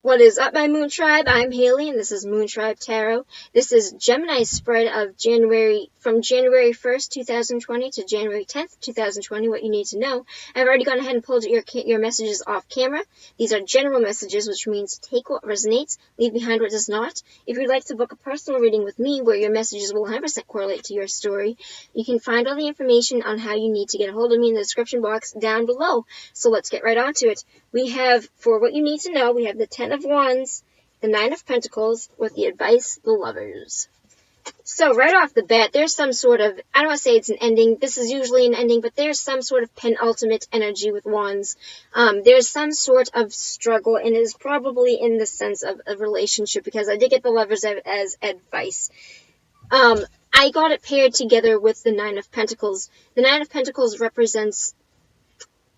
What is up, my Moon Tribe? I'm Haley, and this is Moon Tribe Tarot. This is Gemini's spread of from January 1st, 2020 to January 10th, 2020, what you need to know. I've already gone ahead and pulled your messages off camera. These are general messages, which means take what resonates, leave behind what does not. If you'd like to book a personal reading with me, where your messages will 100% correlate to your story, you can find all the information on how you need to get a hold of me in the description box down below. So let's get right on to it. We have, for what you need to know, we have the 10 of Wands, the 9 of Pentacles, with the advice, the Lovers. So right off the bat, there's some sort of, I don't want to say it's an ending, this is usually an ending, but there's some sort of penultimate energy with Wands. There's some sort of struggle, and it is probably in the sense of a relationship, because I did get the Lovers as advice. I got it paired together with the 9 of Pentacles. The 9 of Pentacles represents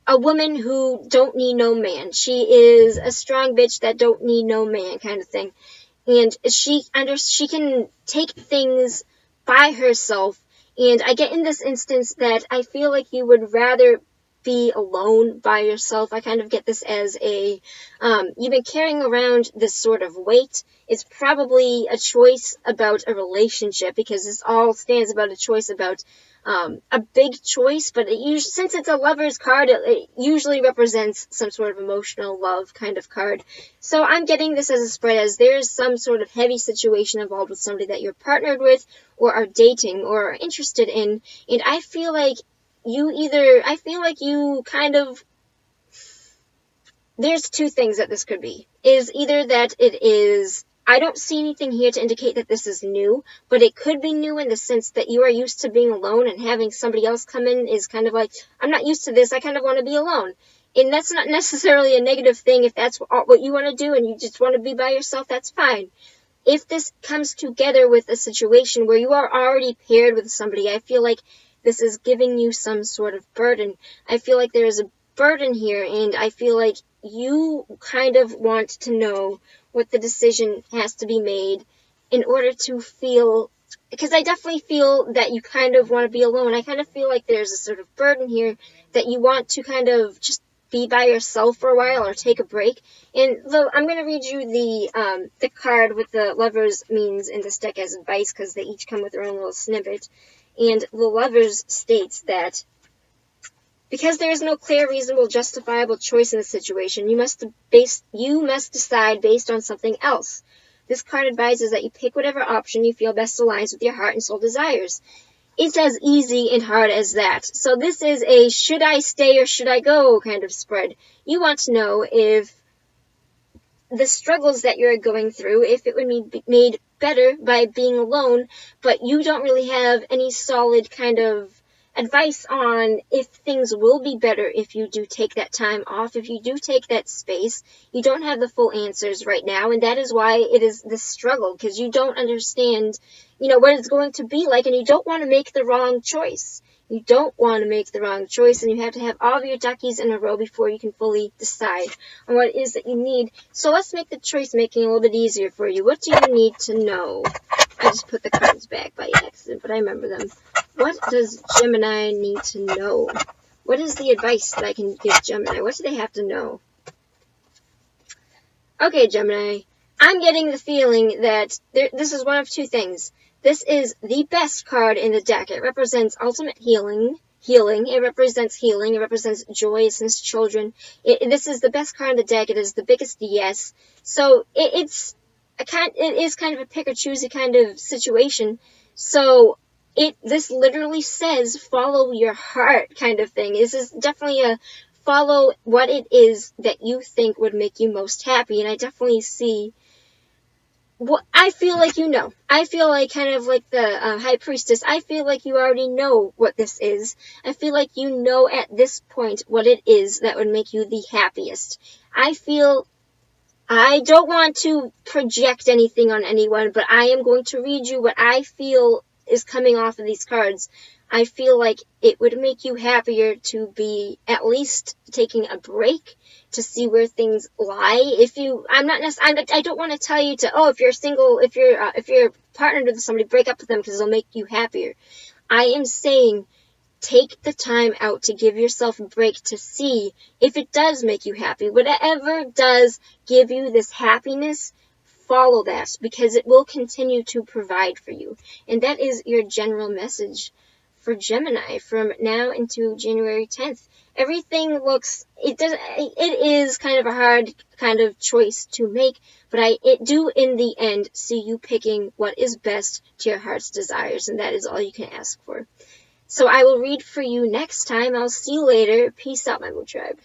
a woman who don't need no man. She is a strong bitch that don't need no man kind of thing. And she can take things by herself. And I get in this instance that I feel like you would rather be alone by yourself. I kind of get this as a, you've been carrying around this sort of weight. It's probably a choice about a relationship, because this all stands about a choice about a big choice, but since it's a Lover's card, it usually represents some sort of emotional love kind of card. So I'm getting this as a spread as there's some sort of heavy situation involved with somebody that you're partnered with, or are dating, or are interested in, and I feel like there's two things that this could be. Is either that it is, I don't see anything here to indicate that this is new, but it could be new in the sense that you are used to being alone, and having somebody else come in is kind of like, I'm not used to this, I kind of want to be alone. And that's not necessarily a negative thing. If that's what you want to do and you just want to be by yourself, that's fine. If this comes together with a situation where you are already paired with somebody, I feel like this is giving you some sort of burden. I feel like there is a burden here, and I feel like you kind of want to know what the decision has to be made in order to feel, because I definitely feel that you kind of want to be alone. I kind of feel like there's a sort of burden here that you want to kind of just be by yourself for a while, or take a break. And I'm going to read you the card with the Lovers means in this deck as advice, because they each come with their own little snippet. And the Lovers states that because there is no clear, reasonable, justifiable choice in the situation, you must decide based on something else. This card advises that you pick whatever option you feel best aligns with your heart and soul desires. It's as easy and hard as that. So this is a should I stay or should I go kind of spread. You want to know if the struggles that you're going through, if it would be made better by being alone, but you don't really have any solid kind of advice on if things will be better if you do take that time off, if you do take that space. You don't have the full answers right now, and that is why it is this struggle, because you don't understand, what it's going to be like, and you don't want to make the wrong choice. You don't want to make the wrong choice, and you have to have all of your duckies in a row before you can fully decide on what it is that you need. So let's make the choice making a little bit easier for you. What do you need to know? I just put the cards back by accident, but I remember them. What does Gemini need to know? What is the advice that I can give Gemini? What do they have to know? Okay, Gemini. I'm getting the feeling that this is one of two things. This is the best card in the deck. It represents ultimate healing. It represents healing. It represents joyousness, children. This is the best card in the deck. It is the biggest yes. So it is kind of a pick or choosey kind of situation. So this literally says follow your heart kind of thing. This is definitely a follow what it is that you think would make you most happy. And I definitely see what I feel like I feel like kind of like the High Priestess. I feel like you already know what this is. I feel like you know at this point what it is that would make you the happiest. I don't want to project anything on anyone, but I am going to read you what I feel is coming off of these cards. I feel like it would make you happier to be at least taking a break to see where things lie. I don't want to tell you to, if you're single, if you're partnered with somebody, break up with them because it'll make you happier. I am saying take the time out to give yourself a break to see if it does make you happy. Whatever does give you this happiness, follow that, because it will continue to provide for you. And that is your general message for Gemini from now into January 10th. Everything looks, it is kind of a hard kind of choice to make, but it do in the end see you picking what is best to your heart's desires, and that is all you can ask for. So I will read for you next time. I'll see you later. Peace out, my Moon Tribe.